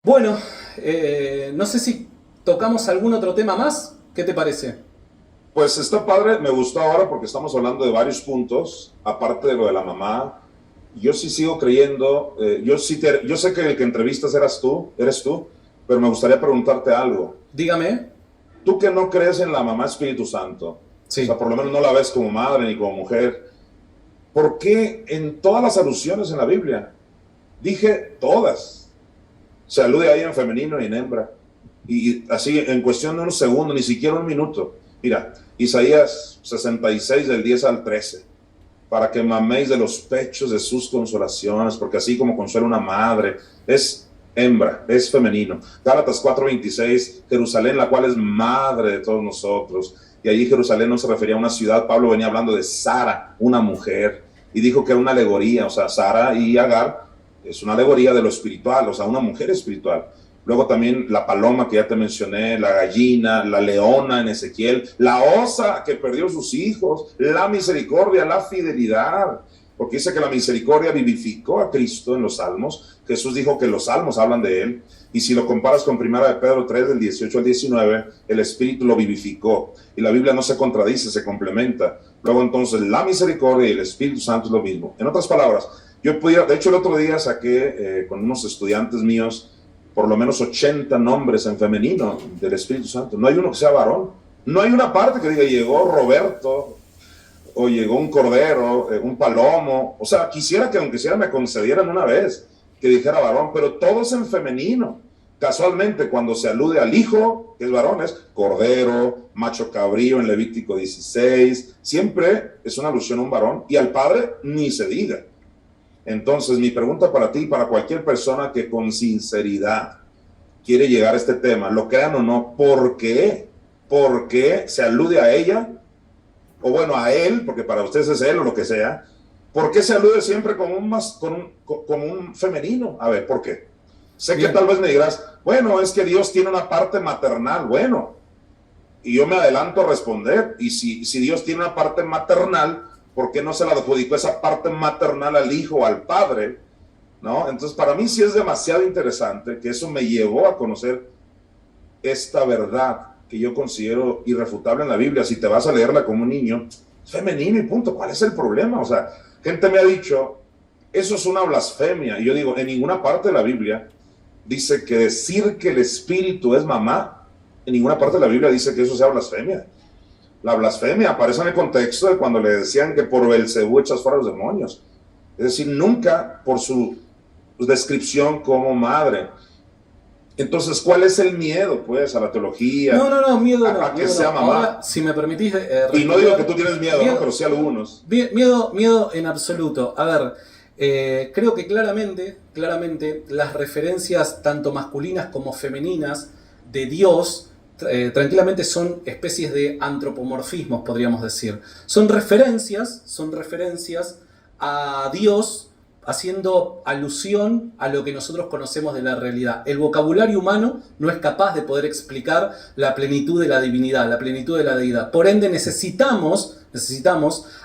Bueno, no sé si tocamos algún otro tema más. ¿Qué te parece? Pues está padre, me gustó ahora porque estamos hablando de varios puntos, aparte de lo de la mamá. Yo sí sigo creyendo, yo sé que el que entrevistas eres tú, pero me gustaría preguntarte algo. Dígame. Tú que no crees en la mamá Espíritu Santo, o sea, Sí. por lo menos no la ves como madre ni como mujer, ¿por qué en todas las alusiones en la Biblia, dije todas, se alude ahí en femenino y en hembra? Y así en cuestión de unos segundos, ni siquiera un minuto. Mira, Isaías 66 del 10 al 13, para que maméis de los pechos de sus consolaciones, porque así como consuela una madre, es hembra, es femenino. Gálatas 4:26, Jerusalén, la cual es madre de todos nosotros. Y allí Jerusalén no se refería a una ciudad, Pablo venía hablando de Sara, una mujer, y dijo que era una alegoría, o sea, Sara y Agar es una alegoría de lo espiritual, o sea, una mujer espiritual. Luego también la paloma que ya te mencioné, la gallina, la leona en Ezequiel, la osa que perdió sus hijos, la misericordia, la fidelidad. Porque dice que la misericordia vivificó a Cristo en los salmos. Jesús dijo que los salmos hablan de él. Y si lo comparas con 1 Pedro 3, del 18 al 19, el Espíritu lo vivificó. Y la Biblia no se contradice, se complementa. Luego entonces la misericordia y el Espíritu Santo es lo mismo. En otras palabras, yo pudiera, de hecho el otro día saqué con unos estudiantes míos por lo menos 80 nombres en femenino del Espíritu Santo. No hay uno que sea varón. No hay una parte que diga llegó Roberto o llegó un cordero, un palomo. O sea, quisiera que aunque sea me concedieran una vez que dijera varón, pero todo es en femenino. Casualmente, cuando se alude al hijo, que es varón, es cordero, macho cabrío en Levítico 16. Siempre es una alusión a un varón. Y al padre ni se diga. Entonces, mi pregunta para ti y para cualquier persona que con sinceridad quiere llegar a este tema, lo crean o no, ¿por qué? ¿Por qué se alude a ella? O bueno, a él, porque para ustedes es él o lo que sea. ¿Por qué se alude siempre con un femenino? A ver, ¿por qué? Sé que tal Bien. vez me dirás, bueno, es que Dios tiene una parte maternal. Bueno, y yo me adelanto a responder, y si Dios tiene una parte maternal, ¿por qué no se la adjudicó esa parte maternal al hijo o al padre? ¿No? Entonces, para mí sí es demasiado interesante que eso me llevó a conocer esta verdad que yo considero irrefutable en la Biblia. Si te vas a leerla como un niño, es femenino y punto. ¿Cuál es el problema? O sea, gente me ha dicho, eso es una blasfemia. Y yo digo, en ninguna parte de la Biblia dice que decir que el espíritu es mamá, en ninguna parte de la Biblia dice que eso sea blasfemia. La blasfemia aparece en el contexto de cuando le decían que por Belcebú echas fuera los demonios. Es decir, nunca por su descripción como madre. Entonces, ¿cuál es el miedo, pues, a la No, teología, no, no, miedo no, a que miedo sea no. Ahora, mamá? si me permitís Y no digo que responder. tú tienes miedo, ¿no? Pero Miedo, sí algunos. miedo en absoluto. A ver, creo que claramente, las referencias tanto masculinas como femeninas de Dios tranquilamente son especies de antropomorfismos, podríamos decir. Son referencias a Dios haciendo alusión a lo que nosotros conocemos de la realidad. El vocabulario humano no es capaz de poder explicar la plenitud de la divinidad, la plenitud de la deidad. Por ende, necesitamos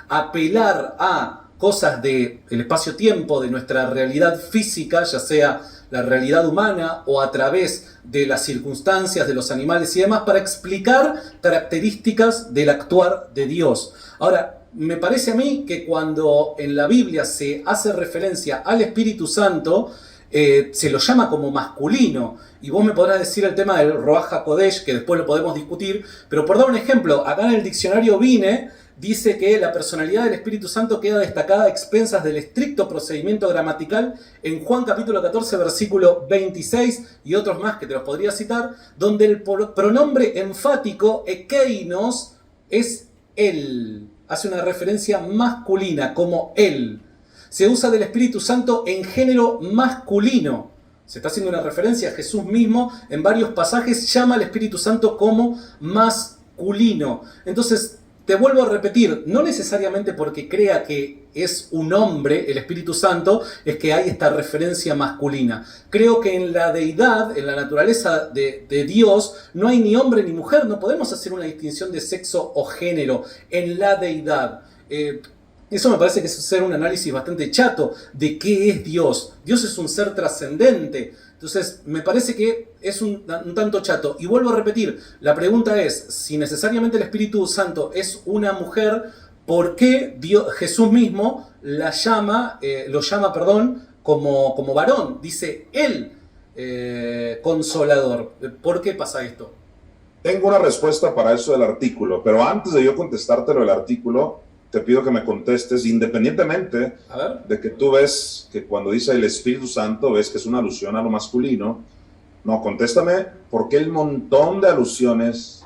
apelar a cosas del espacio-tiempo, de nuestra realidad física, ya sea la realidad humana o a través de las circunstancias de los animales y demás, para explicar características del actuar de Dios. Ahora, me parece a mí que cuando en la Biblia se hace referencia al Espíritu Santo, se lo llama como masculino. Y vos me podrás decir el tema del Ruach HaKodesh, que después lo podemos discutir, pero por dar un ejemplo, acá en el diccionario Vine dice que la personalidad del Espíritu Santo queda destacada a expensas del estricto procedimiento gramatical en Juan capítulo 14, versículo 26 y otros más que te los podría citar, donde el pronombre enfático ekeinos es él. Hace una referencia masculina como él. Se usa del Espíritu Santo en género masculino. Se está haciendo una referencia a Jesús mismo en varios pasajes, llama al Espíritu Santo como masculino. Entonces, te vuelvo a repetir, no necesariamente porque crea que es un hombre el Espíritu Santo, es que hay esta referencia masculina. Creo que en la deidad, en la naturaleza de Dios, no hay ni hombre ni mujer, no podemos hacer una distinción de sexo o género en la deidad. Eso me parece que es hacer un análisis bastante chato de qué es Dios. Dios es un ser trascendente. Entonces, me parece que es un tanto chato. Y vuelvo a repetir, la pregunta es, si necesariamente el Espíritu Santo es una mujer, ¿por qué Jesús mismo lo llama, como varón? Dice él, consolador. ¿Por qué pasa esto? Tengo una respuesta para eso del artículo, pero antes de yo contestártelo del artículo, te pido que me contestes independientemente de que tú ves que cuando dice el Espíritu Santo, ves que es una alusión a lo masculino. No, contéstame, ¿por qué el montón de alusiones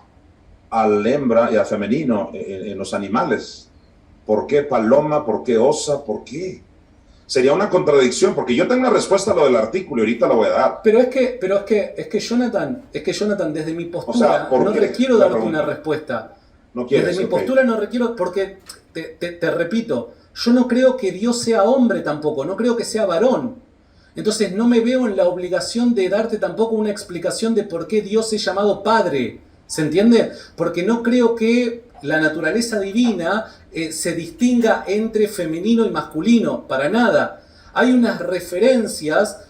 al hembra y al femenino en los animales? ¿Por qué paloma? ¿Por qué osa? ¿Por qué? Sería una contradicción, porque yo tengo una respuesta a lo del artículo y ahorita la voy a dar. Pero es que Jonathan, desde mi postura, O sea, no requiero darte una respuesta. No quieres, desde mi postura no requiero, porque te repito, yo no creo que Dios sea hombre tampoco, no creo que sea varón. Entonces no me veo en la obligación de darte tampoco una explicación de por qué Dios es llamado Padre. ¿Se entiende? Porque no creo que la naturaleza divina se distinga entre femenino y masculino, para nada. Hay unas referencias,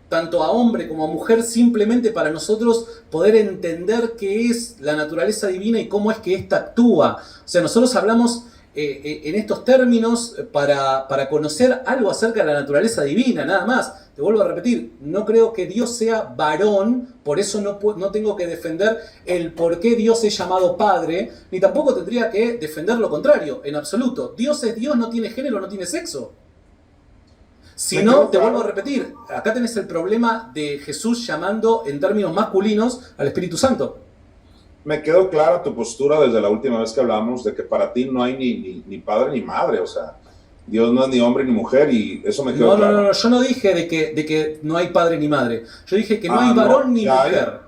tanto a hombre como a mujer, simplemente para nosotros poder entender qué es la naturaleza divina y cómo es que ésta actúa. O sea, nosotros hablamos en estos términos para conocer algo acerca de la naturaleza divina, nada más. Te vuelvo a repetir, no creo que Dios sea varón, por eso no tengo que defender el por qué Dios es llamado Padre, ni tampoco tendría que defender lo contrario, en absoluto. Dios es Dios, no tiene género, no tiene sexo. Si no, te vuelvo a repetir, acá tenés el problema de Jesús llamando en términos masculinos al Espíritu Santo. Me quedó clara tu postura desde la última vez que hablamos de que para ti no hay ni padre ni madre, o sea, Dios no es ni hombre ni mujer y eso me quedó claro. No, yo no dije de que no hay padre ni madre, yo dije que no hay varón ni mujer.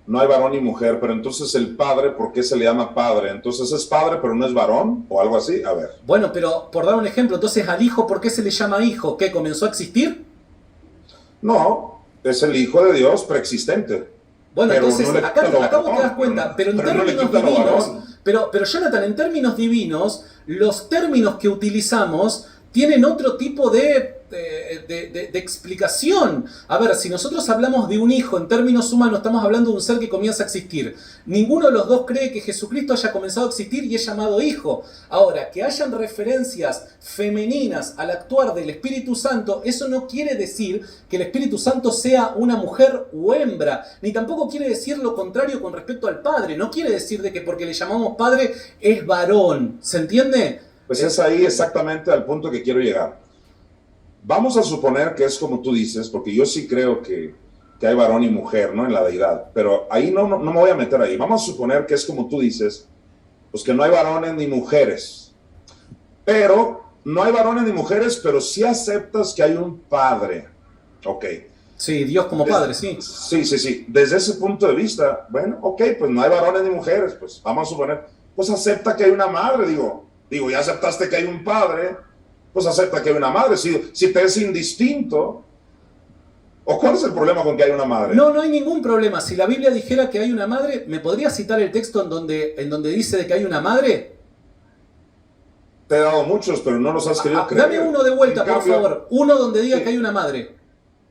No hay varón ni mujer, pero entonces el padre, ¿por qué se le llama padre? Entonces es padre pero no es varón o algo así, a ver. Bueno, pero por dar un ejemplo, entonces al hijo, ¿por qué se le llama hijo? ¿Qué, comenzó a existir? No, es el hijo de Dios preexistente. Bueno, pero entonces, no acá vos te das cuenta, pero en términos divinos, pero Jonathan, en términos divinos, los términos que utilizamos tienen otro tipo de explicación. A ver, si nosotros hablamos de un hijo en términos humanos, estamos hablando de un ser que comienza a existir. Ninguno de los dos cree que Jesucristo haya comenzado a existir y es llamado hijo. Ahora, que hayan referencias femeninas al actuar del Espíritu Santo, eso no quiere decir que el Espíritu Santo sea una mujer o hembra, ni tampoco quiere decir lo contrario con respecto al Padre. No quiere decir de que porque le llamamos Padre es varón. ¿Se entiende? Pues es ahí exactamente al punto que quiero llegar. Vamos a suponer que es como tú dices, porque yo sí creo que hay varón y mujer, ¿no? En la deidad, pero ahí no me voy a meter ahí. Vamos a suponer que es como tú dices, pues que no hay varones ni mujeres. Pero no hay varones ni mujeres, pero sí aceptas que hay un padre. Ok. Sí, Dios como padre, sí. Sí. Desde ese punto de vista, bueno, ok, pues no hay varones ni mujeres, pues vamos a suponer, pues acepta que hay una madre, digo, ya aceptaste que hay un padre, pues acepta que hay una madre. Si te es indistinto, ¿o cuál es el problema con que hay una madre? No hay ningún problema. Si la Biblia dijera que hay una madre, ¿me podrías citar el texto en donde dice de que hay una madre? Te he dado muchos, pero no los has querido creer. Dame uno de vuelta, por favor. Uno donde diga que hay una madre.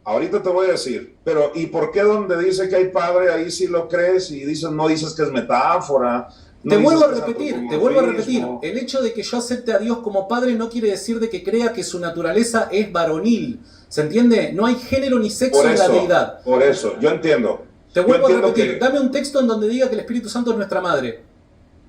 Ahorita te voy a decir, pero ¿y por qué donde dice que hay padre, ahí sí lo crees y no dices que es metáfora? Te vuelvo a repetir, el hecho de que yo acepte a Dios como Padre no quiere decir de que crea que su naturaleza es varonil, ¿se entiende? No hay género ni sexo en la deidad. Por eso, yo entiendo. Te vuelvo a repetir, dame un texto en donde diga que el Espíritu Santo es nuestra madre.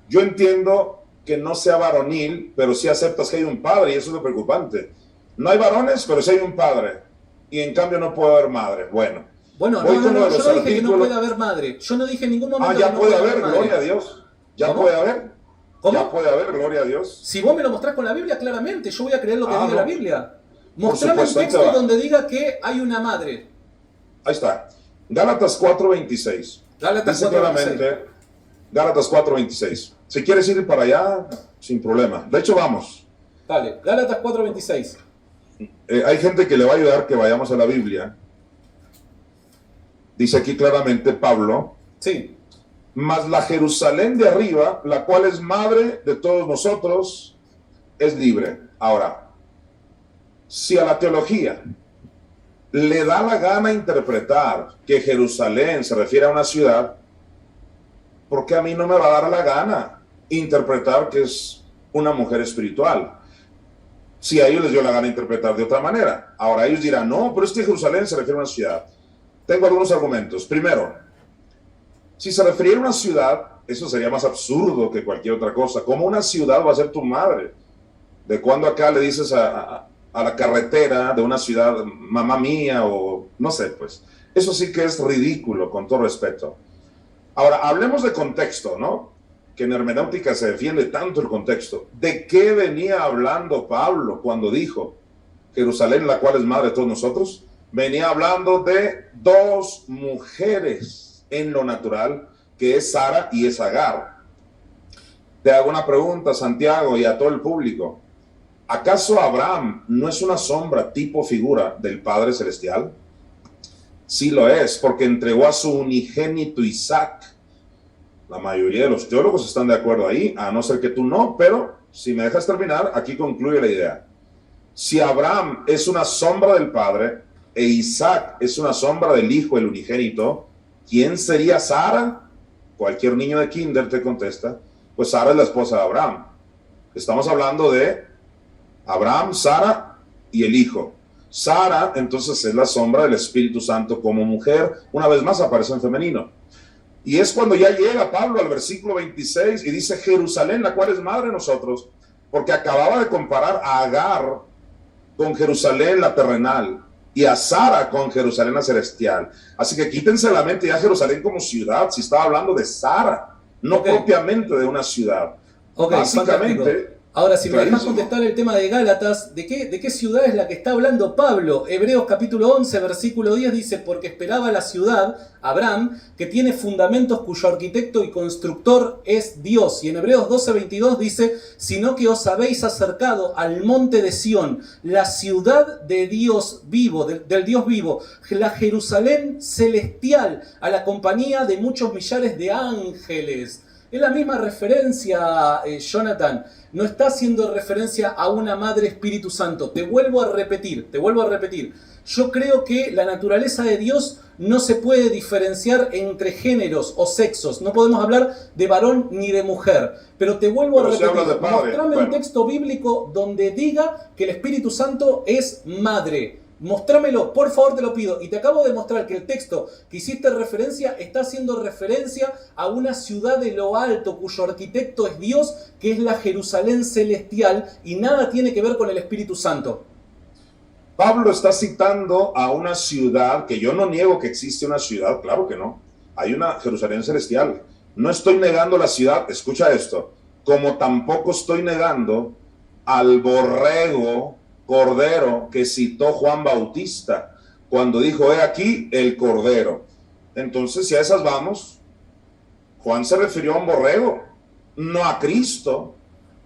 Yo entiendo que no sea varonil, pero sí aceptas que hay un Padre y eso es lo preocupante. No hay varones, pero sí hay un Padre y en cambio no puede haber madre. Bueno, yo no dije que no puede haber madre, yo no dije en ningún momento ya puede haber, gloria a Dios. Ya puede haber. ¿Cómo? Ya puede haber, gloria a Dios. Si vos me lo mostrás con la Biblia, claramente, yo voy a creer lo que diga la Biblia. Mostrame un texto donde diga que hay una madre. Ahí está. Gálatas 4:26. Gálatas 4:26. Gálatas 4:26. Si quieres ir para allá, sin problema. De hecho, vamos. Dale, Gálatas 4:26. Hay gente que le va a ayudar que vayamos a la Biblia. Dice aquí claramente Pablo. Sí. Mas la Jerusalén de arriba, la cual es madre de todos nosotros, es libre. Ahora, si a la teología le da la gana interpretar que Jerusalén se refiere a una ciudad, ¿por qué a mí no me va a dar la gana interpretar que es una mujer espiritual? Si a ellos les dio la gana interpretar de otra manera. Ahora ellos dirán, no, pero es que Jerusalén se refiere a una ciudad. Tengo algunos argumentos. Primero, si se refiriera a una ciudad, eso sería más absurdo que cualquier otra cosa. ¿Cómo una ciudad va a ser tu madre? ¿De cuándo acá le dices a la carretera de una ciudad, mamá mía, o no sé, pues? Eso sí que es ridículo, con todo respeto. Ahora, hablemos de contexto, ¿no? Que en hermenéutica se defiende tanto el contexto. ¿De qué venía hablando Pablo cuando dijo Jerusalén, la cual es madre de todos nosotros? Venía hablando de dos mujeres en lo natural, que es Sara y es Agar. Te hago una pregunta, Santiago, y a todo el público. ¿Acaso Abraham no es una sombra, tipo, figura del Padre Celestial? Sí lo es, porque entregó a su unigénito Isaac. La mayoría de los teólogos están de acuerdo ahí, a no ser que tú no, pero si me dejas terminar, aquí concluye la idea. Si Abraham es una sombra del Padre e Isaac es una sombra del Hijo, el unigénito, ¿quién sería Sara? Cualquier niño de kinder te contesta, pues Sara es la esposa de Abraham. Estamos hablando de Abraham, Sara y el Hijo. Sara, entonces, es la sombra del Espíritu Santo como mujer, una vez más aparece en femenino. Y es cuando ya llega Pablo al versículo 26 y dice Jerusalén, la cual es madre de nosotros, porque acababa de comparar a Agar con Jerusalén la terrenal y a Sara con Jerusalén la celestial. Así que quítense la mente ya Jerusalén como ciudad, si estaba hablando de Sara, no propiamente de una ciudad. Básicamente, fantástico. Ahora, si me dejas contestar el tema de Gálatas, ¿de qué ciudad es la que está hablando Pablo? Hebreos capítulo 11, versículo 10 dice, porque esperaba la ciudad, Abraham, que tiene fundamentos cuyo arquitecto y constructor es Dios. Y en Hebreos 12, 22 dice, sino que os habéis acercado al monte de Sión, la ciudad de Dios vivo, del Dios vivo, la Jerusalén celestial, a la compañía de muchos millares de ángeles. Es la misma referencia, Jonathan. No está haciendo referencia a una madre Espíritu Santo. Te vuelvo a repetir. Yo creo que la naturaleza de Dios no se puede diferenciar entre géneros o sexos. No podemos hablar de varón ni de mujer. Pero te vuelvo a repetir. Mostrame un texto bíblico donde diga que el Espíritu Santo es madre. Mostrámelo, por favor, te lo pido. Y te acabo de mostrar que el texto que hiciste referencia está haciendo referencia a una ciudad de lo alto cuyo arquitecto es Dios, que es la Jerusalén celestial, y nada tiene que ver con el Espíritu Santo. Pablo está citando a una ciudad, que yo no niego que existe una ciudad, claro que no. Hay una Jerusalén celestial. No estoy negando la ciudad, escucha esto, como tampoco estoy negando al borrego Cordero que citó Juan Bautista cuando dijo, he aquí el Cordero. Entonces, si a esas vamos, Juan se refirió a un borrego, no a Cristo.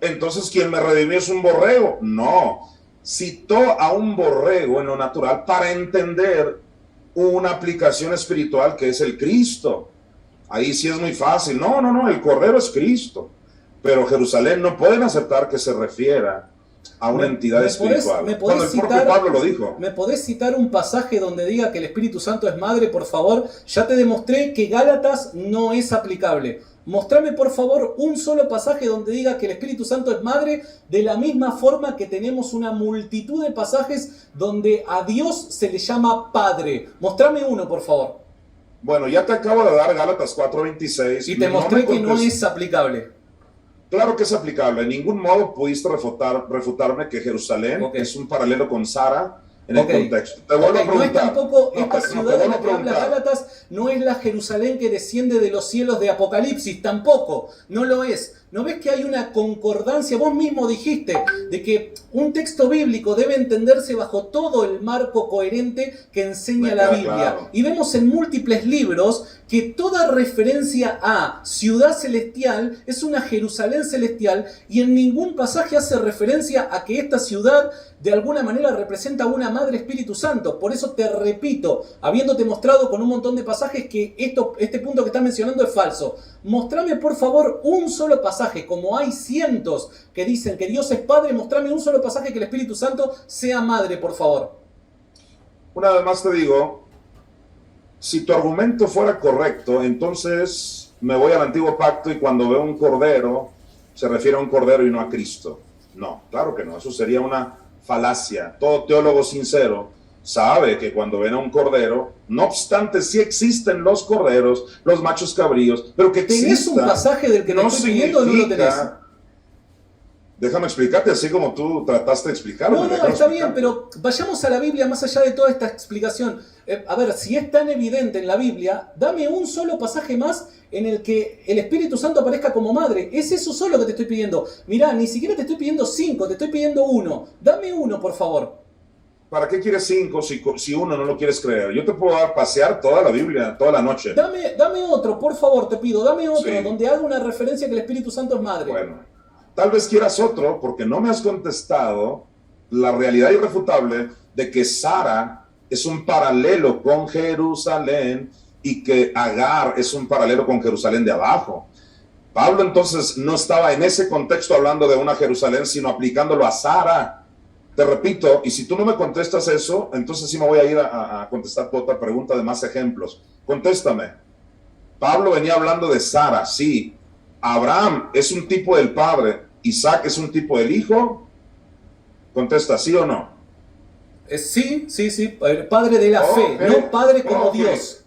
Entonces, ¿quién me redimió es un borrego? No, citó a un borrego en lo natural para entender una aplicación espiritual que es el Cristo. Ahí sí es muy fácil. No, el Cordero es Cristo. Pero Jerusalén no pueden aceptar que se refiera a una entidad espiritual. Cuando el propio Pablo lo dijo. ¿Me podés citar un pasaje donde diga que el Espíritu Santo es madre, por favor? Ya te demostré que Gálatas no es aplicable. Mostrame, por favor, un solo pasaje donde diga que el Espíritu Santo es madre, de la misma forma que tenemos una multitud de pasajes donde a Dios se le llama Padre. Mostrame uno, por favor. Bueno, ya te acabo de dar Gálatas 4:26. Y te mostré que no es aplicable. Claro que es aplicable. En ningún modo pudiste refutarme que Jerusalén es un paralelo con Sara en el contexto. Te vuelvo a preguntar. No es tampoco esta ciudad de la que habla Gálatas, no es la Jerusalén que desciende de los cielos de Apocalipsis, tampoco, no lo es. ¿No ves que hay una concordancia? Vos mismo dijiste de que un texto bíblico debe entenderse bajo todo el marco coherente que enseña la Biblia. Claro. Y vemos en múltiples libros que toda referencia a ciudad celestial es una Jerusalén celestial y en ningún pasaje hace referencia a que esta ciudad de alguna manera representa una Madre Espíritu Santo. Por eso te repito, habiéndote mostrado con un montón de pasajes que este punto que estás mencionando es falso. Mostrame por favor un solo pasaje, como hay cientos que dicen que Dios es Padre, mostrame un solo pasaje que el Espíritu Santo sea Madre, por favor. una vez más te digo, si tu argumento fuera correcto, entonces me voy al antiguo pacto y cuando veo un cordero, se refiere a un cordero y no a Cristo. No, claro que no, eso sería una falacia. Todo teólogo sincero sabe que cuando ven a un cordero, no obstante, sí existen los corderos, los machos cabríos, pero que ¿Tenés exista, un pasaje del que te no estoy pidiendo o no lo tenés? Déjame explicarte así como tú trataste de explicarlo. No, está bien, pero vayamos a la Biblia más allá de toda esta explicación. A ver, si es tan evidente en la Biblia, dame un solo pasaje más en el que el Espíritu Santo aparezca como madre. Es eso solo que te estoy pidiendo. Mirá, ni siquiera te estoy pidiendo 5, te estoy pidiendo 1. Dame uno, por favor. ¿Para qué quieres 5 si uno no lo quieres creer? Yo te puedo pasear toda la Biblia, toda la noche. Dame otro, por favor, te pido. Dame otro, Sí. donde haga una referencia que el Espíritu Santo es madre. Bueno, tal vez quieras otro porque no me has contestado la realidad irrefutable de que Sara es un paralelo con Jerusalén y que Agar es un paralelo con Jerusalén de abajo. Pablo entonces no estaba en ese contexto hablando de una Jerusalén, sino aplicándolo a Sara. Te repito, y si tú no me contestas eso, entonces sí me voy a ir a contestar tu otra pregunta de más ejemplos. Contéstame. Pablo venía hablando de Sara, sí. Abraham es un tipo del padre, Isaac es un tipo del hijo. Contesta, ¿sí o no? Sí, padre de la fe, no padre como Dios.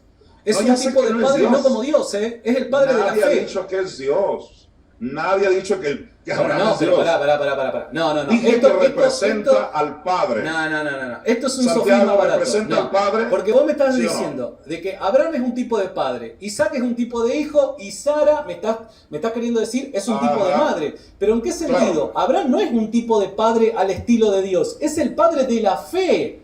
Es un tipo del padre no como Dios, ¿eh? Es el padre de la fe. Nadie ha dicho que es Dios. Nadie ha dicho que Abraham es pero Dios. pará. No. Dije que representa al Padre. No. Esto es un Santiago sofisma barato. representa No, al Padre. porque vos me estás ¿Sí o diciendo de que Abraham es un tipo de padre, Isaac es un tipo de hijo y Sara, me estás queriendo decir, es un tipo de madre. Pero ¿en qué sentido? Claro. Abraham no es un tipo de padre al estilo de Dios, es el padre de la fe.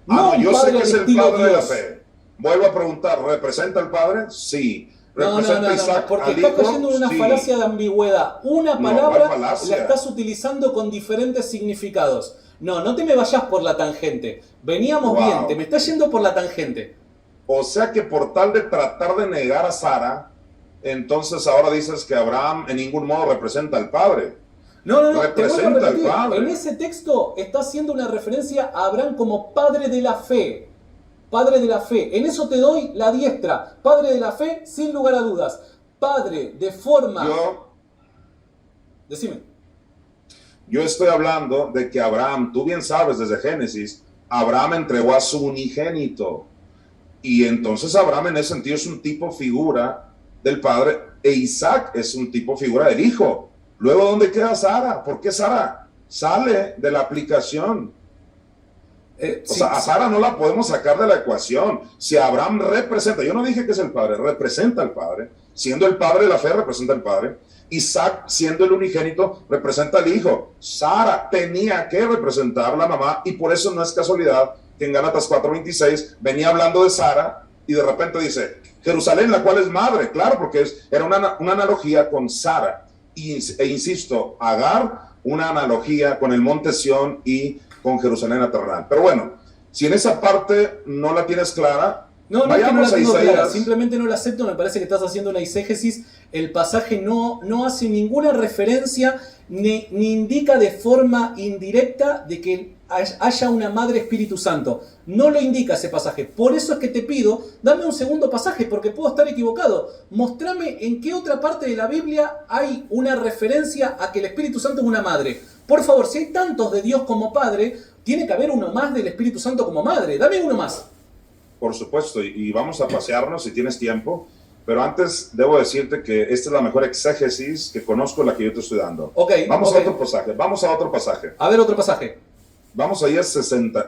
No, un yo sé padre que al es el estilo Padre de la Dios. fe. Vuelvo a preguntar, ¿representa al Padre? Sí. ¿Representa a Isaac porque al estás hijo? cayendo en una Sí. falacia de ambigüedad. Una No, palabra ¿cuál falacia? la estás utilizando con diferentes significados. No te me vayas por la tangente. Veníamos Wow. bien, te me estás yendo por la tangente. O sea que por tal de tratar de negar a Sara, entonces ahora dices que Abraham en ningún modo representa al Padre. No, te vuelvo a Representa al repetir. Padre. En ese texto está haciendo una referencia a Abraham como padre de la fe. Padre de la fe. En eso te doy la diestra. Padre de la fe, sin lugar a dudas. Padre de forma... Decime. Yo estoy hablando de que Abraham, tú bien sabes desde Génesis, Abraham entregó a su unigénito. Y entonces Abraham en ese sentido es un tipo figura del padre e Isaac es un tipo figura del hijo. Luego, ¿dónde queda Sara? ¿Por qué Sara sale de la aplicación? O sea, a Sara no la podemos sacar de la ecuación. Si Abraham representa, yo no dije que es el padre, representa al padre. Siendo el padre de la fe, representa al padre. Isaac, siendo el unigénito, representa al hijo. Sara tenía que representar a la mamá y por eso no es casualidad que en Gálatas 4:26 venía hablando de Sara y de repente dice, Jerusalén, la cual es madre. Claro, porque era una analogía con Sara. E insisto, Agar, una analogía con el monte Sión y con Jerusalén la terrenal. Pero bueno, si en esa parte no la tienes clara, No es que no la tengo Isaías. clara, simplemente no la acepto, me parece que estás haciendo una eisegesis. El pasaje no hace ninguna referencia ni indica de forma indirecta de que haya una madre Espíritu Santo. No lo indica ese pasaje. Por eso es que te pido, dame un segundo pasaje, porque puedo estar equivocado. Mostrame en qué otra parte de la Biblia hay una referencia a que el Espíritu Santo es una madre. Por favor, si hay tantos de Dios como Padre, tiene que haber uno más del Espíritu Santo como madre. Dame uno más. Por supuesto, y vamos a pasearnos si tienes tiempo, pero antes debo decirte que esta es la mejor exégesis que conozco, la que yo te estoy dando. Vamos a otro pasaje. A ver otro pasaje. Vamos a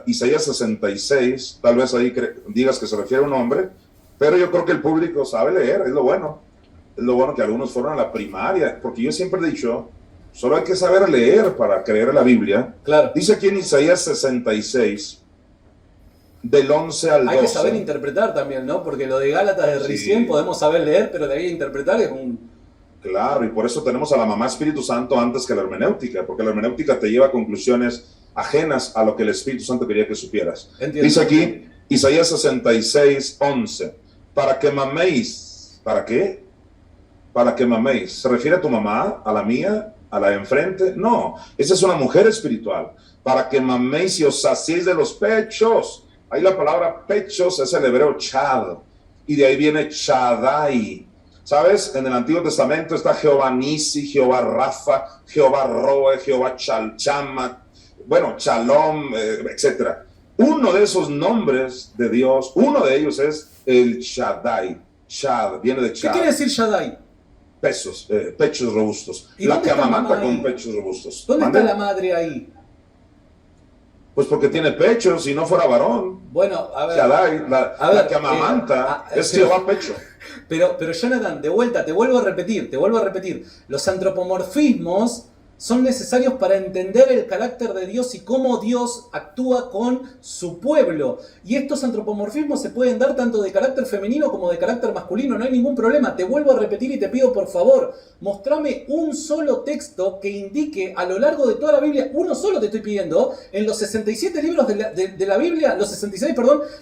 Isaías 66, tal vez ahí digas que se refiere a un hombre, pero yo creo que el público sabe leer, es lo bueno. Es lo bueno que algunos fueron a la primaria, porque yo siempre he dicho, solo hay que saber leer para creer en la Biblia. Claro. Dice aquí en Isaías 66, del 11 al 12. Hay que saber interpretar también, ¿no? Porque lo de Gálatas de recién podemos saber leer, pero de ahí a interpretar es un... Claro, y por eso tenemos a la mamá Espíritu Santo antes que la hermenéutica, porque la hermenéutica te lleva a conclusiones ajenas a lo que el Espíritu Santo quería que supieras. Entiendo. Dice aquí, Isaías 66, 11, para que maméis. ¿Para qué? Para que maméis. ¿Se refiere a tu mamá, a la mía, a la de enfrente? No, esa es una mujer espiritual. Para que maméis y os saciéis de los pechos. Ahí la palabra pechos es el hebreo chad, y de ahí viene Shaddai. ¿Sabes? En el Antiguo Testamento está Jehová Nisi, Jehová Rafa, Jehová Roe, Jehová Chama, bueno, Shalom, etc. Uno de esos nombres de Dios, uno de ellos es el Shaddai. Shad, viene de Chad. ¿Qué quiere decir Shaddai? Pechos robustos. La que amamanta con pechos robustos. ¿Dónde está la madre ahí? Pues porque tiene pechos, si no fuera varón. Bueno, a ver. Shaddai, la que amamanta es Jehová pecho. Pero Jonathan, de vuelta, te vuelvo a repetir. Los antropomorfismos son necesarios para entender el carácter de Dios y cómo Dios actúa con su pueblo. Y estos antropomorfismos se pueden dar tanto de carácter femenino como de carácter masculino, no hay ningún problema. Te vuelvo a repetir y te pido por favor, mostrame un solo texto que indique a lo largo de toda la Biblia, uno solo te estoy pidiendo, en los 67 libros de la Biblia, los 66,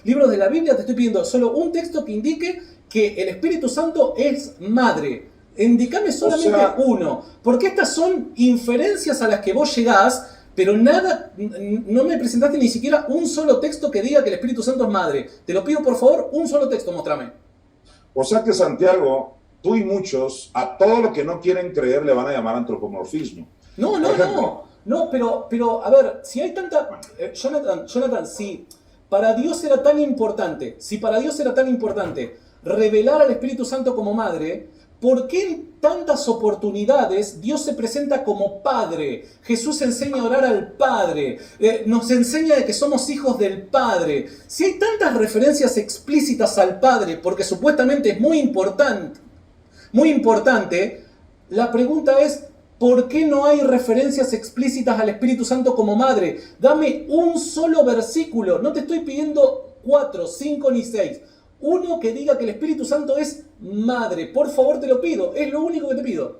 libros de la Biblia, te estoy pidiendo solo un texto que indique que el Espíritu Santo es madre. Indícame solamente uno, porque estas son inferencias a las que vos llegás, pero nada, no me presentaste ni siquiera un solo texto que diga que el Espíritu Santo es madre. Te lo pido por favor, un solo texto, mostrame. O sea que Santiago, tú y muchos, a todo lo que no quieren creer le van a llamar antropomorfismo. No, pero a ver, si hay tanta... Jonathan, si para Dios era tan importante, revelar al Espíritu Santo como madre, ¿por qué en tantas oportunidades Dios se presenta como Padre? Jesús enseña a orar al Padre, nos enseña de que somos hijos del Padre. Si hay tantas referencias explícitas al Padre, porque supuestamente es muy importante, la pregunta es, ¿por qué no hay referencias explícitas al Espíritu Santo como madre? Dame un solo versículo, no te estoy pidiendo 4, 5 ni 6. Uno que diga que el Espíritu Santo es madre. Por favor, te lo pido. Es lo único que te pido.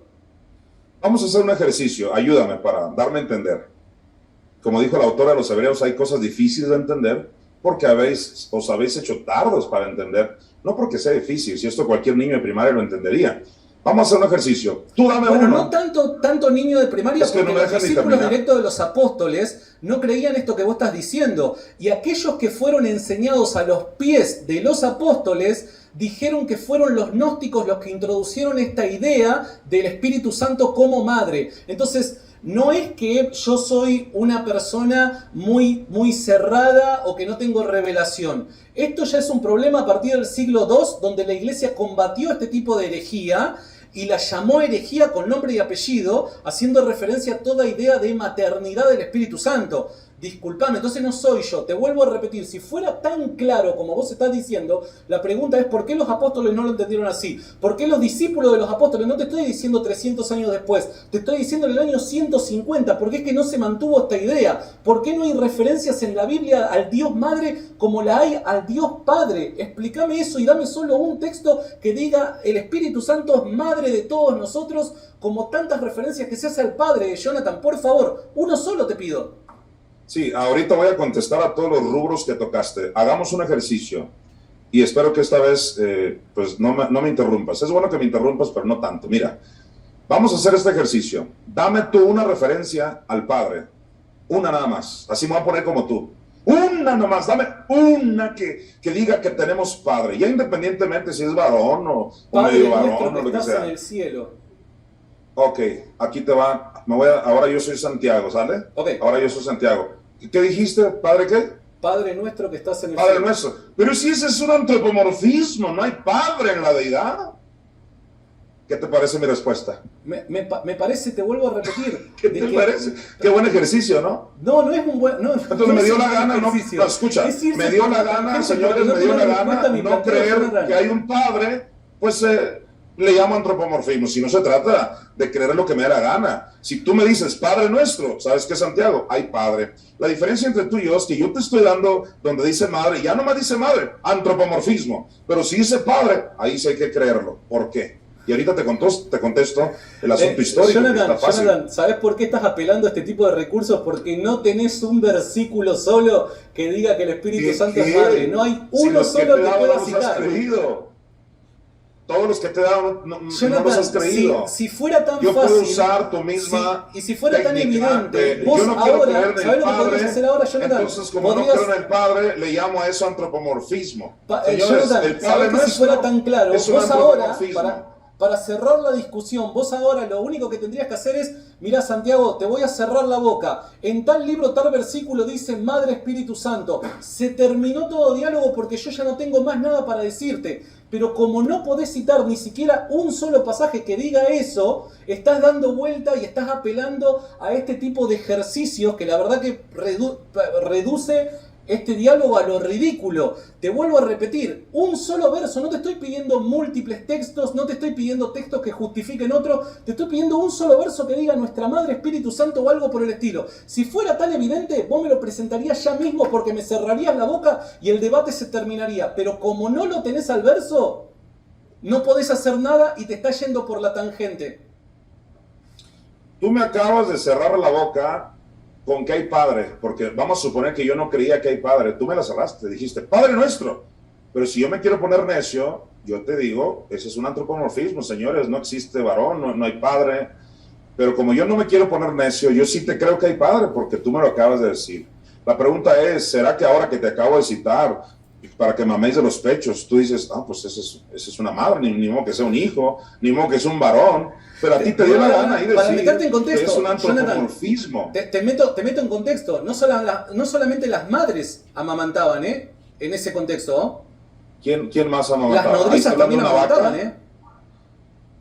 Vamos a hacer un ejercicio. Ayúdame para darme a entender. Como dijo la autora de los Hebreos, hay cosas difíciles de entender porque os habéis hecho tardos para entender. No porque sea difícil. Si esto cualquier niño de primaria lo entendería. Vamos a hacer un ejercicio. Tú dame uno. No tanto niño de primaria, es que porque no los discípulos directos de los apóstoles no creían esto que vos estás diciendo. Y aquellos que fueron enseñados a los pies de los apóstoles dijeron que fueron los gnósticos los que introducieron esta idea del Espíritu Santo como madre. Entonces, no es que yo soy una persona muy cerrada o que no tengo revelación. Esto ya es un problema a partir del siglo II, donde la iglesia combatió este tipo de herejía y la llamó herejía con nombre y apellido, haciendo referencia a toda idea de maternidad del Espíritu Santo. Disculpame, entonces no soy yo, te vuelvo a repetir, si fuera tan claro como vos estás diciendo, la pregunta es ¿por qué los apóstoles no lo entendieron así? ¿Por qué los discípulos de los apóstoles? No te estoy diciendo 300 años después, te estoy diciendo en el año 150, ¿por qué es que no se mantuvo esta idea? ¿Por qué no hay referencias en la Biblia al Dios Madre como la hay al Dios Padre? Explícame eso y dame solo un texto que diga el Espíritu Santo es Madre de todos nosotros, como tantas referencias que se hace al Padre. Jonathan, por favor, uno solo te pido. Sí, ahorita voy a contestar a todos los rubros que tocaste. Hagamos un ejercicio y espero que esta vez pues no me interrumpas. Es bueno que me interrumpas, pero no tanto. Mira, vamos a hacer este ejercicio. Dame tú una referencia al Padre. Una nada más. Así me voy a poner como tú. Una nomás. Dame una que diga que tenemos Padre. Ya independientemente si es varón o medio varón o lo que sea. En el cielo. Ok, aquí te va. Ahora yo soy Santiago, ¿sale? Okay. Ahora yo soy Santiago. ¿Qué dijiste? ¿Padre qué? Padre nuestro que estás en el Padre cielo. nuestro. Pero si ese es un antropomorfismo, no hay padre en la deidad. ¿Qué te parece mi respuesta? Me parece, te vuelvo a repetir. ¿Qué te parece? Qué buen ejercicio, ¿no? No es un buen... Entonces me dio la gana, no, escucha, me dio la gana, señores, me dio la gana no creer que hay un padre, pues le llamo antropomorfismo. Si no se trata de creer lo que me da la gana. Si tú me dices Padre nuestro, ¿sabes qué, Santiago? Hay Padre. La diferencia entre tú y yo es que yo te estoy dando donde dice madre, ya no me dice madre, antropomorfismo. Pero si dice Padre, ahí sí hay que creerlo. ¿Por qué? Y ahorita te contesto el asunto histórico. Jonathan, ¿sabes por qué estás apelando a este tipo de recursos? Porque no tenés un versículo solo que diga que el Espíritu Santo es madre. No hay uno solo que pueda citar. todos los que te he dado no los has creído. Si fuera tan yo fácil... Yo puedo usar tu misma y si fuera tan evidente, vos yo no ahora, ¿sabes lo que podrías hacer ahora, Jonathan? Entonces, como no creo en el Padre, le llamo a eso antropomorfismo. Señores, Jonathan, el Padre nuestro, si fuera tan claro, vos ahora, para cerrar la discusión, vos ahora lo único que tendrías que hacer es, mira Santiago, te voy a cerrar la boca. En tal libro, tal versículo dice Madre Espíritu Santo. Se terminó todo diálogo porque yo ya no tengo más nada para decirte. Pero como no podés citar ni siquiera un solo pasaje que diga eso, estás dando vuelta y estás apelando a este tipo de ejercicios que la verdad que reduce este diálogo a lo ridículo. Te vuelvo a repetir, un solo verso, no te estoy pidiendo múltiples textos, no te estoy pidiendo textos que justifiquen otro, te estoy pidiendo un solo verso que diga Nuestra Madre Espíritu Santo o algo por el estilo. Si fuera tan evidente, vos me lo presentarías ya mismo porque me cerrarías la boca y el debate se terminaría. Pero como no lo tenés al verso, no podés hacer nada y te estás yendo por la tangente. Tú me acabas de cerrar la boca con que hay Padre, porque vamos a suponer que yo no creía que hay Padre. Tú me la cerraste, dijiste, Padre nuestro. Pero si yo me quiero poner necio, yo te digo, ese es un antropomorfismo, señores, no existe varón, no hay Padre. Pero como yo no me quiero poner necio, yo sí te creo que hay Padre, porque tú me lo acabas de decir. La pregunta es, ¿será que ahora que te acabo de citar, para que maméis de los pechos, tú dices, pues esa es una madre, ni modo que sea un hijo, ni modo que sea un varón? Pero a ti te dio la gana ahí para meterte en contexto, que es un antropomorfismo. Te meto en contexto. No solamente las madres amamantaban, en ese contexto. ¿Quién más amamantaba? Las nodrizas también amamantaban,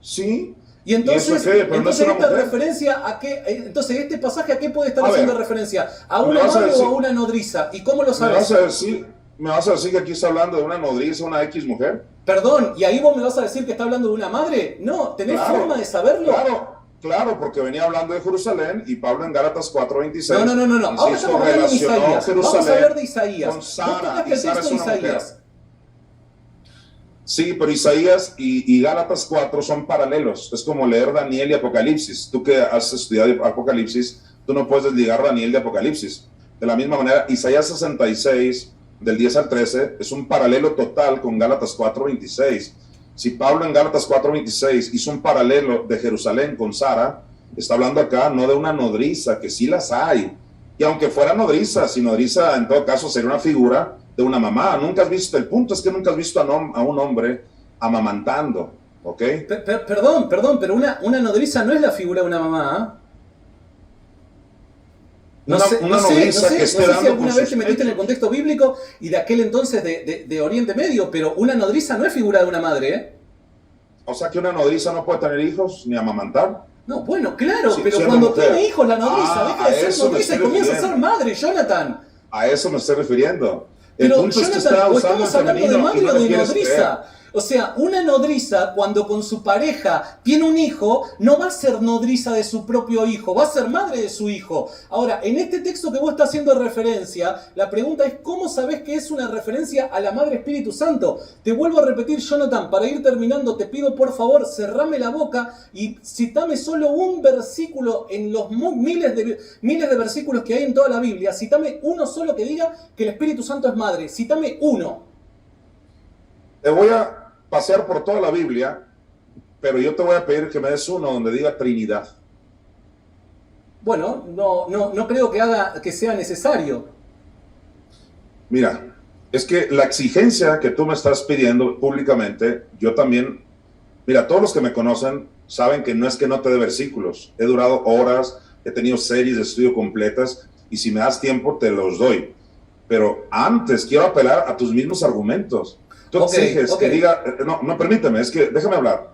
Sí. Y entonces, esta referencia a qué, entonces este pasaje a qué puede estar haciendo referencia, a una madre o a una nodriza. ¿Y cómo lo sabes? ¿Me vas a decir que aquí está hablando de una nodriza, una X mujer? Perdón, ¿y ahí vos me vas a decir que está hablando de una madre? No, ¿tenés forma de saberlo? Claro, porque venía hablando de Jerusalén y Pablo en Gálatas 4:26. No. Ahora estamos hablando de Isaías. Vamos a hablar de Isaías. Con Sara, vos tocaste el texto de Isaías. Sí, pero Isaías y Gálatas 4 son paralelos. Es como leer Daniel y Apocalipsis. Tú que has estudiado Apocalipsis, tú no puedes desligar Daniel de Apocalipsis. De la misma manera, Isaías 66, del 10 al 13, es un paralelo total con Gálatas 4:26. Si Pablo en Gálatas 4:26 hizo un paralelo de Jerusalén con Sara, está hablando acá no de una nodriza, que sí las hay. Y aunque fuera nodriza, si nodriza en todo caso sería una figura de una mamá. Nunca has visto, el punto es que nunca has visto a un hombre amamantando, ¿ok? Perdón, pero una nodriza no es la figura de una mamá, No sé si alguna vez te metiste en el contexto bíblico y de aquel entonces de Oriente Medio, pero una nodriza no es figura de una madre, O sea que una nodriza no puede tener hijos ni amamantar. No, bueno, claro, pero cuando tiene hijos la nodriza deja de ser nodriza y comienza a ser madre, Jonathan. A eso me estoy refiriendo. Pero Jonathan, o estamos hablando de madre o de nodriza. O sea, una nodriza, cuando con su pareja tiene un hijo, no va a ser nodriza de su propio hijo, va a ser madre de su hijo. Ahora, en este texto que vos estás haciendo referencia, la pregunta es, ¿cómo sabés que es una referencia a la Madre Espíritu Santo? Te vuelvo a repetir, Jonathan, para ir terminando, te pido por favor, cerrame la boca y citame solo un versículo en los miles de versículos que hay en toda la Biblia. Citame uno solo que diga que el Espíritu Santo es madre. Citame uno. Te voy a pasear por toda la Biblia, pero yo te voy a pedir que me des uno donde diga Trinidad. Bueno, no creo que sea necesario. Mira, es que la exigencia que tú me estás pidiendo públicamente, yo también, mira, todos los que me conocen saben que no es que no te dé versículos. He durado horas, he tenido series de estudio completas y si me das tiempo te los doy. Pero antes quiero apelar a tus mismos argumentos. Tú exiges que diga, no, permíteme, es que déjame hablar.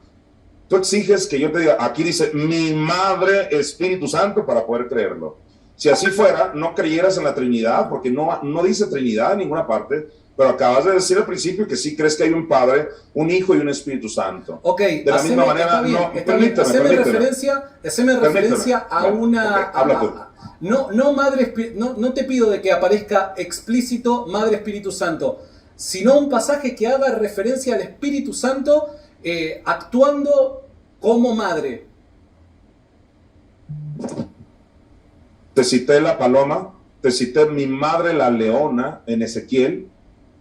Tú exiges que yo te diga, aquí dice, mi Madre Espíritu Santo, para poder creerlo. Si así fuera, no creyeras en la Trinidad, porque no dice Trinidad en ninguna parte, pero acabas de decir al principio que sí crees que hay un Padre, un Hijo y un Espíritu Santo. Ok, de la misma manera, permíteme referencia a una... Habla tú. No te pido de que aparezca explícito Madre Espíritu Santo, sino un pasaje que haga referencia al Espíritu Santo actuando como madre. Te cité la paloma, te cité mi madre la leona en Ezequiel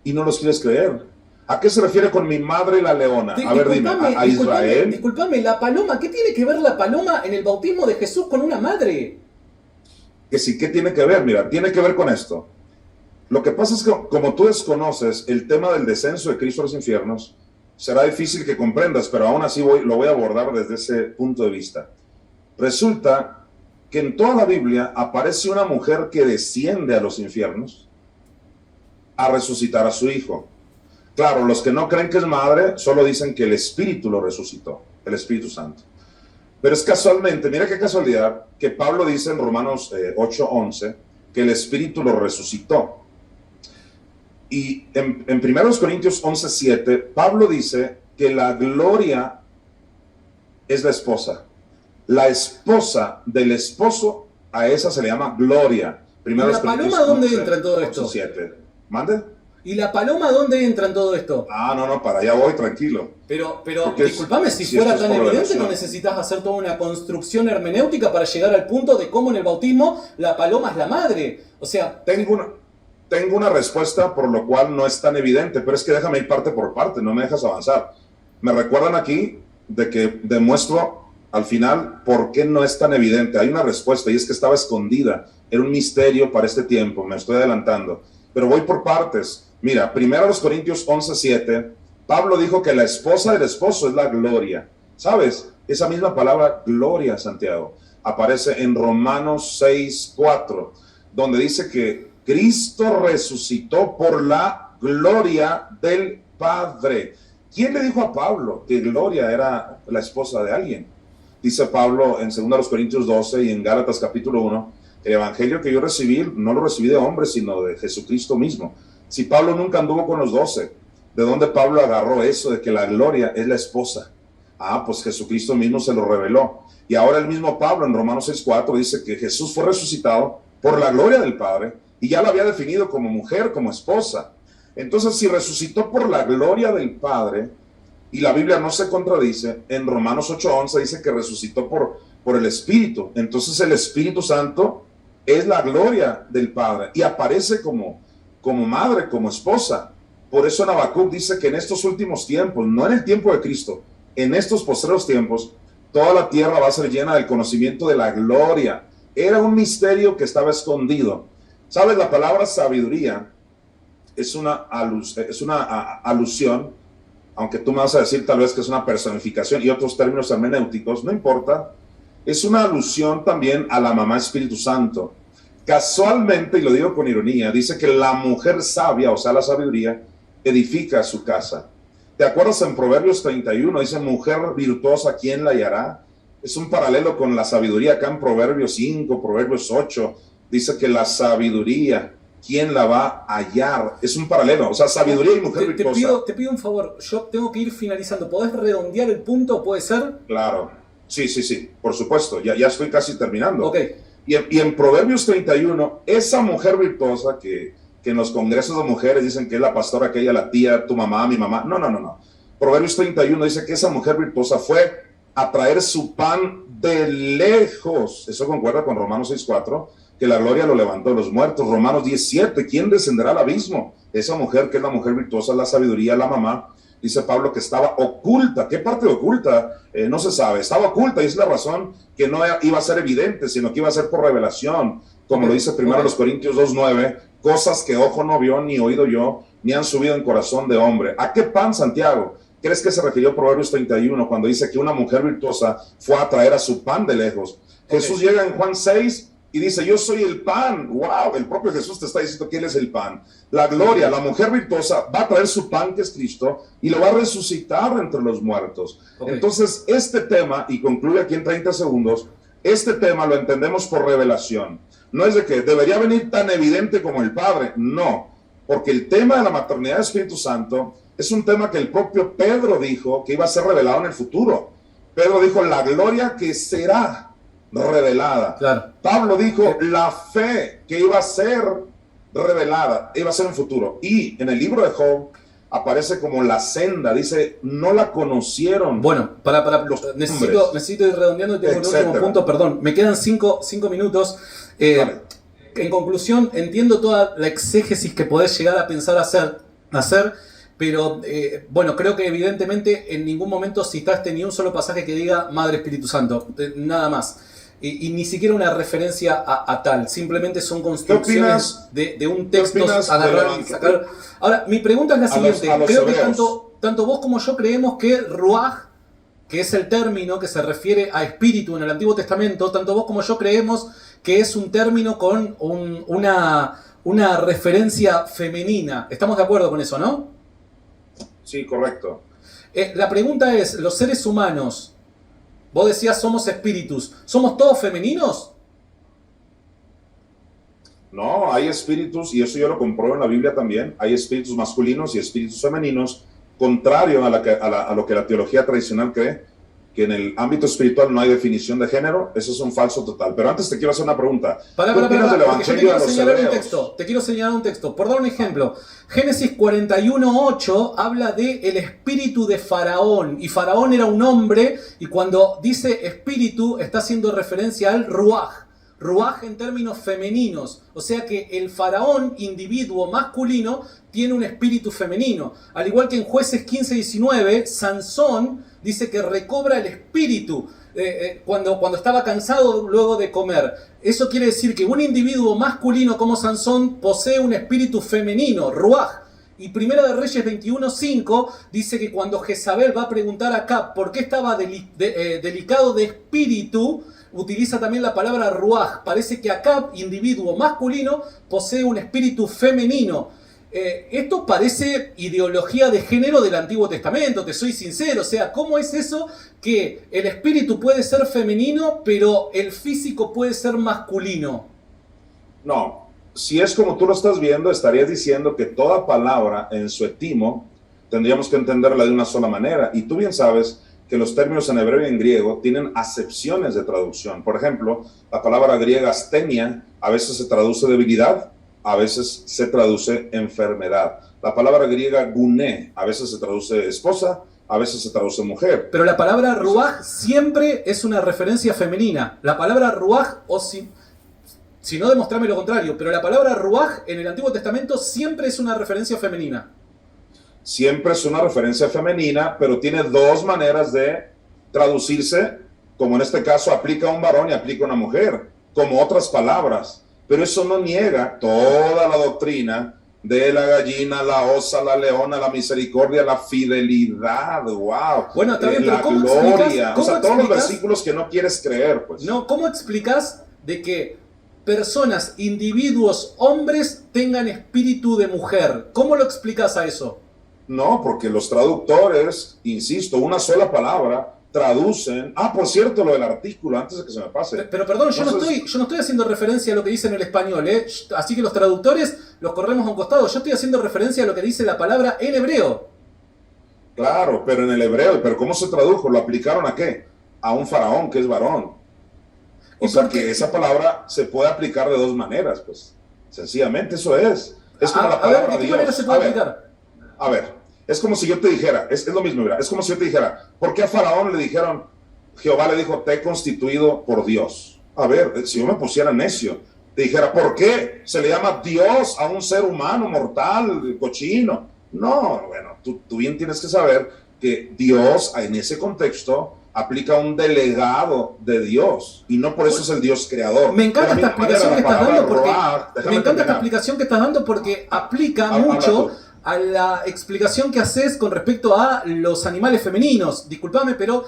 y no los quieres creer. ¿A qué se refiere con mi madre la leona? A ver, dime, ¿a Israel? Disculpame, la paloma, ¿qué tiene que ver la paloma en el bautismo de Jesús con una madre? Que sí, ¿qué tiene que ver? Mira, tiene que ver con esto. Lo que pasa es que como tú desconoces el tema del descenso de Cristo a los infiernos, será difícil que comprendas, pero aún así lo voy a abordar desde ese punto de vista. Resulta que en toda la Biblia aparece una mujer que desciende a los infiernos a resucitar a su hijo. Claro, los que no creen que es madre solo dicen que el Espíritu lo resucitó, el Espíritu Santo. Pero es casualmente, mira qué casualidad, que Pablo dice en Romanos 8:11 que el Espíritu lo resucitó. Y en 1 Corintios 11:7, Pablo dice que la gloria es la esposa. La esposa del esposo, a esa se le llama gloria. ¿Y la paloma dónde entra en todo esto? 11:7. ¿Mande? ¿Y la paloma dónde entra en todo esto? No, para allá voy, tranquilo. Pero discúlpame, si fuera tan evidente, no necesitas hacer toda una construcción hermenéutica para llegar al punto de cómo en el bautismo la paloma es la madre. O sea... Tengo una respuesta por lo cual no es tan evidente, pero es que déjame ir parte por parte, no me dejas avanzar. Me recuerdan aquí de que demuestro al final por qué no es tan evidente. Hay una respuesta y es que estaba escondida. Era un misterio para este tiempo, me estoy adelantando. Pero voy por partes. Mira, 1 Corintios 11:7, Pablo dijo que la esposa del esposo es la gloria. ¿Sabes? Esa misma palabra gloria, Santiago, aparece en Romanos 6:4, donde dice que Cristo resucitó por la gloria del Padre. ¿Quién le dijo a Pablo que gloria era la esposa de alguien? Dice Pablo en 2 Corintios 12 y en Gálatas capítulo 1, el evangelio que yo recibí, no lo recibí de hombre, sino de Jesucristo mismo. Si Pablo nunca anduvo con los 12, ¿de dónde Pablo agarró eso de que la gloria es la esposa? Pues Jesucristo mismo se lo reveló. Y ahora el mismo Pablo en Romanos 6:4 dice que Jesús fue resucitado por la gloria del Padre y ya lo había definido como mujer, como esposa. Entonces, si resucitó por la gloria del Padre, y la Biblia no se contradice, en Romanos 8:11 dice que resucitó por el Espíritu. Entonces el Espíritu Santo es la gloria del Padre y aparece como madre, como esposa. Por eso en Habacuc dice que en estos últimos tiempos, no en el tiempo de Cristo, en estos postreros tiempos, toda la tierra va a ser llena del conocimiento de la gloria. Era un misterio que estaba escondido. ¿Sabes? La palabra sabiduría es una alusión, aunque tú me vas a decir tal vez que es una personificación y otros términos hermenéuticos, no importa. Es una alusión también a la mamá Espíritu Santo. Casualmente, y lo digo con ironía, dice que la mujer sabia, o sea, la sabiduría, edifica su casa. ¿Te acuerdas en Proverbios 31? Dice, mujer virtuosa, ¿quién la hallará? Es un paralelo con la sabiduría acá en Proverbios 5, Proverbios 8. Dice que la sabiduría, ¿quién la va a hallar? Es un paralelo, o sea, sabiduría y mujer virtuosa. Te pido un favor, yo tengo que ir finalizando. ¿Podés redondear el punto? ¿Puede ser? Claro, sí, por supuesto, ya estoy casi terminando. Ok. Y en Proverbios 31, esa mujer virtuosa que en los congresos de mujeres dicen que es la pastora, aquella, la tía, tu mamá, mi mamá. No. Proverbios 31 dice que esa mujer virtuosa fue a traer su pan de lejos. Eso concuerda con Romanos 6:4, que la gloria lo levantó de los muertos. Romanos 10:7, ¿quién descenderá al abismo? Esa mujer que es la mujer virtuosa, la sabiduría, la mamá. Dice Pablo que estaba oculta. ¿Qué parte oculta? No se sabe. Estaba oculta y es la razón que no iba a ser evidente, sino que iba a ser por revelación. Como lo dice primero los Corintios 2:9, cosas que ojo no vio, ni oído yo, ni han subido en corazón de hombre. ¿A qué pan, Santiago? ¿Crees que se refirió Proverbios 31 cuando dice que una mujer virtuosa fue a traer a su pan de lejos? Jesús llega en Juan 6 y dice, yo soy el pan. ¡Wow! El propio Jesús te está diciendo que Él es el pan. La gloria, la mujer virtuosa va a traer su pan, que es Cristo, y lo va a resucitar entre los muertos. Entonces, este tema, y concluye aquí en 30 segundos, este tema lo entendemos por revelación. No es de que debería venir tan evidente como el Padre, no. Porque el tema de la maternidad del Espíritu Santo es un tema que el propio Pedro dijo que iba a ser revelado en el futuro. Pedro dijo, la gloria que será revelada. Claro. Pablo dijo, la fe que iba a ser revelada, iba a ser en el futuro. Y en el libro de Job aparece como la senda, dice, no la conocieron. Bueno, necesito ir redondeando y tengo un último punto, perdón. Me quedan 5 minutos. Vale. En conclusión, entiendo toda la exégesis que podés llegar a pensar hacer, Pero bueno, creo que evidentemente en ningún momento citaste ni un solo pasaje que diga Madre Espíritu Santo, nada más. Y ni siquiera una referencia a tal, simplemente son construcciones de un texto agarrar y sacar. Ahora, mi pregunta es la siguiente, creo que tanto vos como yo creemos que Ruaj, que es el término que se refiere a espíritu en el Antiguo Testamento, tanto vos como yo creemos que es un término con una referencia femenina. ¿Estamos de acuerdo con eso, no? Sí, correcto. La pregunta es, ¿los seres humanos, vos decías somos espíritus, ¿somos todos femeninos? No, hay espíritus, y eso yo lo compruebo en la Biblia también, hay espíritus masculinos y espíritus femeninos, contrario a lo que la teología tradicional cree, que en el ámbito espiritual no hay definición de género. Eso es un falso total. Pero antes te quiero hacer una pregunta. Para, del porque yo te quiero señalar un texto. Te quiero señalar un texto. Por dar un ejemplo, Génesis 41:8 habla de el espíritu de Faraón. Y Faraón era un hombre, y cuando dice espíritu está haciendo referencia al Ruaj. Ruaj en términos femeninos, o sea que el faraón individuo masculino tiene un espíritu femenino, al igual que en Jueces 15:19 Sansón dice que recobra el espíritu cuando estaba cansado luego de comer. Eso quiere decir que un individuo masculino como Sansón posee un espíritu femenino, Ruaj. Y Primera de Reyes 21:5 dice que cuando Jezabel va a preguntar a Acab por qué estaba delicado de espíritu, utiliza también la palabra ruaj. Parece que Acab, individuo masculino, posee un espíritu femenino. Esto parece ideología de género del Antiguo Testamento, te soy sincero. O sea, ¿cómo es eso que el espíritu puede ser femenino, pero el físico puede ser masculino? No, si es como tú lo estás viendo, estarías diciendo que toda palabra en su etimo tendríamos que entenderla de una sola manera. Y tú bien sabes que los términos en hebreo y en griego tienen acepciones de traducción. Por ejemplo, la palabra griega asthenia a veces se traduce debilidad, a veces se traduce enfermedad. La palabra griega guné a veces se traduce esposa, a veces se traduce mujer. Pero la palabra ruaj siempre es una referencia femenina. La palabra ruaj, o si no, demostrame lo contrario, pero la palabra ruaj en el Antiguo Testamento siempre es una referencia femenina. Siempre es una referencia femenina, pero tiene dos maneras de traducirse, como en este caso aplica a un varón y aplica a una mujer, como otras palabras. Pero eso no niega toda la doctrina de la gallina, la osa, la leona, la misericordia, la fidelidad, wow. Bueno, está bien, la pero ¿cómo gloria, ¿cómo o sea, todos los versículos que no quieres creer, pues. No, ¿cómo explicas de que personas, individuos, hombres tengan espíritu de mujer? ¿Cómo lo explicas a eso? No, porque los traductores, insisto, una sola palabra, traducen. Ah, por cierto, lo del artículo, antes de que se me pase. Pero perdón, yo no estoy haciendo referencia a lo que dice en el español, ¿eh? Así que los traductores los corremos a un costado. Yo estoy haciendo referencia a lo que dice la palabra en hebreo. Claro, pero en el hebreo, ¿pero cómo se tradujo? ¿Lo aplicaron a qué? A un faraón, que es varón. O sea que esa palabra se puede aplicar de dos maneras, pues. Sencillamente eso es. Es como la palabra ¿de qué manera se puede aplicar? A ver, es como si yo te dijera, es lo mismo, mira, es como si yo te dijera, ¿por qué a Faraón le dijeron, Jehová le dijo, te he constituido por Dios? A ver, si yo me pusiera necio, te dijera, ¿por qué se le llama Dios a un ser humano mortal, cochino? No, bueno, tú bien tienes que saber que Dios en ese contexto aplica un delegado de Dios y no por eso es el Dios creador. Me encanta esta explicación que estás dando porque esta explicación que estás dando porque aplica mucho a la explicación que haces con respecto a los animales femeninos. Disculpame, pero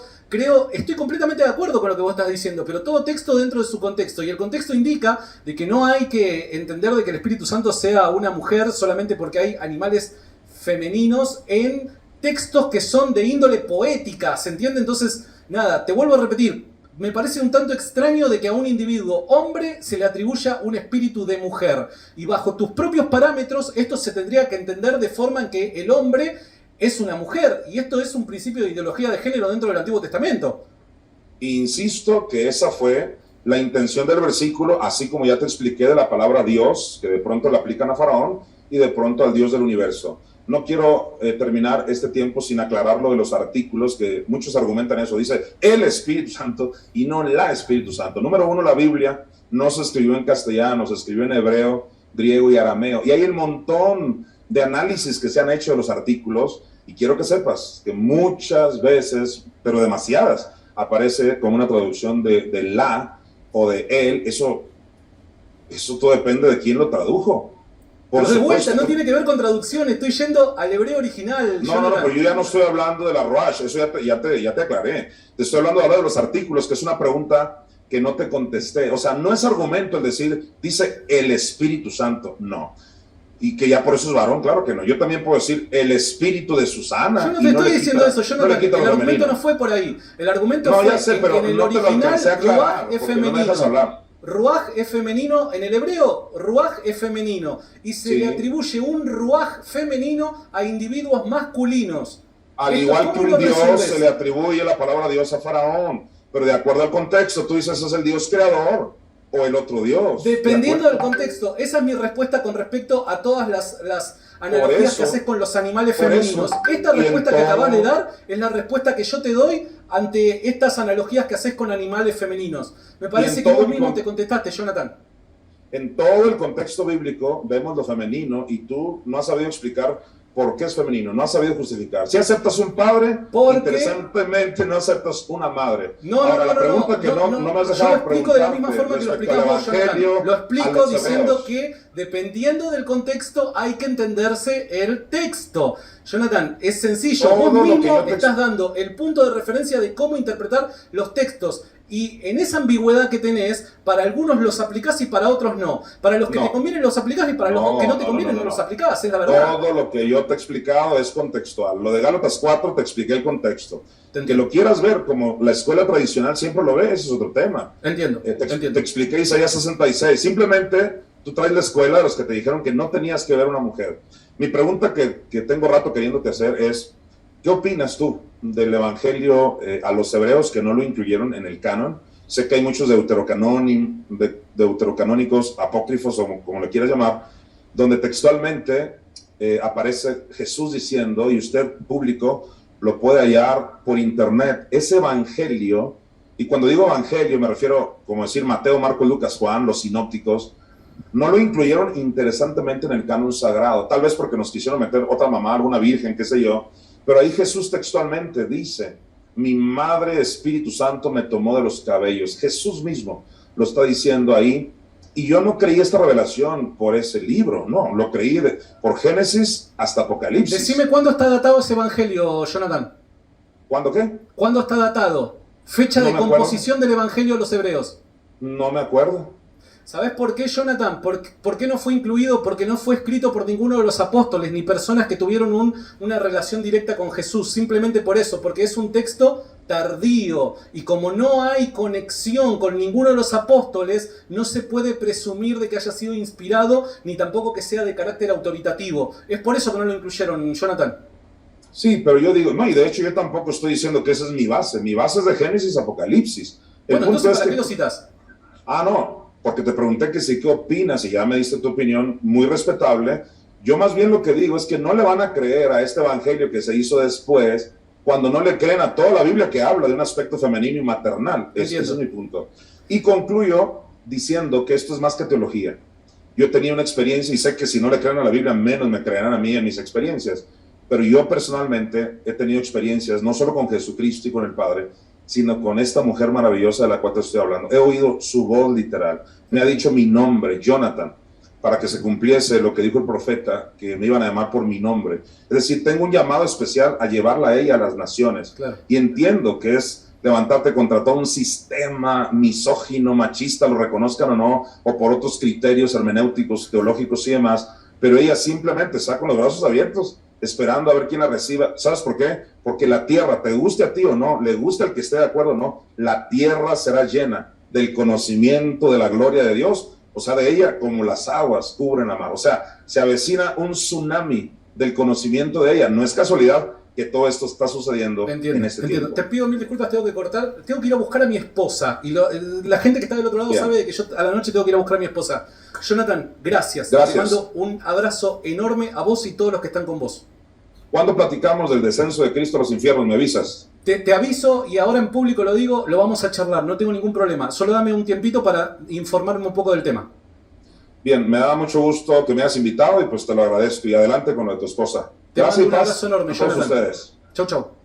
estoy completamente de acuerdo con lo que vos estás diciendo, pero todo texto dentro de su contexto, y el contexto indica de que no hay que entender de que el Espíritu Santo sea una mujer solamente porque hay animales femeninos en textos que son de índole poética, ¿se entiende? Entonces, nada, te vuelvo a repetir, me parece un tanto extraño de que a un individuo hombre se le atribuya un espíritu de mujer. Y bajo tus propios parámetros, esto se tendría que entender de forma en que el hombre es una mujer. Y esto es un principio de ideología de género dentro del Antiguo Testamento. Insisto que esa fue la intención del versículo, así como ya te expliqué de la palabra Dios, que de pronto la aplican a Faraón y de pronto al Dios del universo. No quiero terminar este tiempo sin aclarar lo de los artículos, que muchos argumentan eso. Dice el Espíritu Santo y no la Espíritu Santo. Número uno, la Biblia no se escribió en castellano, se escribió en hebreo, griego y arameo. Y hay un montón de análisis que se han hecho de los artículos, y quiero que sepas que muchas veces, pero demasiadas, aparece como una traducción de la o de él. Eso todo depende de quién lo tradujo. Por pero de vuelta, no tiene que ver con traducción, estoy yendo al hebreo original. No, pero yo ya no estoy hablando de la Ruach, eso ya te aclaré. Te estoy hablando ahora de los artículos, que es una pregunta que no te contesté. O sea, no es argumento el decir, dice el Espíritu Santo, no. Y que ya por eso es varón, claro que no. Yo también puedo decir el espíritu de Susana. Yo no te estoy diciendo eso, el argumento no fue por ahí. El argumento fue ya sé, pero en el no original Ruach es femenino. No Ruach es femenino, en el hebreo Ruach es femenino. Y se le atribuye un Ruach femenino a individuos masculinos. Al igual que un Dios se le atribuye la palabra Dios a Faraón. Pero de acuerdo al contexto, tú dices, es el Dios creador. O el otro Dios. Dependiendo del contexto. Esa es mi respuesta con respecto a todas las analogías que haces con los animales femeninos. Esta respuesta que acabas de dar es la respuesta que yo te doy ante estas analogías que haces con animales femeninos. Me parece que vos mismo te contestaste, Jonathan. En todo el contexto bíblico vemos lo femenino y tú no has sabido explicar por qué es femenino, no has sabido justificar. Si aceptas un padre, interesantemente no aceptas una madre. Ahora, la pregunta que no me has dejado yo lo explico de la misma forma que lo explicamos, Jonathan. Lo explico diciendo que dependiendo del contexto hay que entenderse el texto. Jonathan, es sencillo. Vos mismo estás dando el punto de referencia de cómo interpretar los textos. Y en esa ambigüedad que tenés, para algunos los aplicás y para otros no. Para los que te convienen los aplicás y para los que no te convienen no los aplicás, es la verdad. Todo lo que yo te he explicado es contextual. Lo de Gálatas 4 te expliqué el contexto. Que lo quieras ver como la escuela tradicional siempre lo ve, ese es otro tema. Entiendo. Te expliqué Isaías 66. Simplemente tú traes la escuela de los que te dijeron que no tenías que ver una mujer. Mi pregunta que tengo rato queriéndote hacer es, ¿qué opinas tú del evangelio a los hebreos que no lo incluyeron en el canon? Sé que hay muchos deuterocanónicos, apócrifos o como le quieras llamar, donde textualmente aparece Jesús diciendo, y usted público lo puede hallar por internet, ese evangelio, y cuando digo evangelio me refiero como decir Mateo, Marcos, Lucas, Juan, los sinópticos, no lo incluyeron interesantemente en el canon sagrado, tal vez porque nos quisieron meter otra mamá, alguna virgen, qué sé yo. Pero ahí Jesús textualmente dice, mi madre Espíritu Santo me tomó de los cabellos. Jesús mismo lo está diciendo ahí. Y yo no creí esta revelación por ese libro, no, lo creí por Génesis hasta Apocalipsis. Decime cuándo está datado ese evangelio, Jonathan. ¿Cuándo qué? ¿Cuándo está datado? Fecha de composición del evangelio de los hebreos. No me acuerdo. ¿Sabes por qué, Jonathan? ¿Por qué no fue incluido? Porque no fue escrito por ninguno de los apóstoles, ni personas que tuvieron una relación directa con Jesús. Simplemente por eso, porque es un texto tardío. Y como no hay conexión con ninguno de los apóstoles, no se puede presumir de que haya sido inspirado, ni tampoco que sea de carácter autoritativo. Es por eso que no lo incluyeron, Jonathan. Sí, pero yo digo, no, y de hecho yo tampoco estoy diciendo que esa es mi base. Mi base es de Génesis, Apocalipsis. Bueno, entonces, ¿para qué lo citas? No. Porque te pregunté que sí, ¿qué opinas? Y ya me diste tu opinión, muy respetable. Yo más bien lo que digo es que no le van a creer a este evangelio que se hizo después, cuando no le creen a toda la Biblia que habla de un aspecto femenino y maternal. Ese es mi punto. Y concluyo diciendo que esto es más que teología. Yo tenía una experiencia y sé que si no le creen a la Biblia, menos me creerán a mí en mis experiencias. Pero yo personalmente he tenido experiencias, no solo con Jesucristo y con el Padre, sino con esta mujer maravillosa de la cual te estoy hablando. He oído su voz literal. Me ha dicho mi nombre, Jonathan, para que se cumpliese lo que dijo el profeta, que me iban a llamar por mi nombre. Es decir, tengo un llamado especial a llevarla a ella a las naciones. Claro. Y entiendo que es levantarte contra todo un sistema misógino, machista, lo reconozcan o no, o por otros criterios hermenéuticos, teológicos y demás, pero ella simplemente está con los brazos abiertos, esperando a ver quién la reciba. ¿Sabes por qué? Porque la tierra, te guste a ti o no, le gusta al que esté de acuerdo o no, la tierra será llena del conocimiento de la gloria de Dios, o sea, de ella como las aguas cubren la mar. O sea, se avecina un tsunami del conocimiento de ella. No es casualidad que todo esto está sucediendo en este tiempo. Te pido mil disculpas, tengo que cortar. Tengo que ir a buscar a mi esposa. Y la gente que está del otro lado sabe que yo a la noche tengo que ir a buscar a mi esposa. Jonathan, gracias. Te mando un abrazo enorme a vos y todos los que están con vos. ¿Cuándo platicamos del descenso de Cristo a los infiernos? ¿Me avisas? Te aviso, y ahora en público lo digo, lo vamos a charlar, no tengo ningún problema. Solo dame un tiempito para informarme un poco del tema. Bien, me da mucho gusto que me hayas invitado y pues te lo agradezco. Y adelante con lo de tu esposa. Te Gracias mando y un paz abrazo enorme, a todos Jonathan. ustedes. Chau, chau.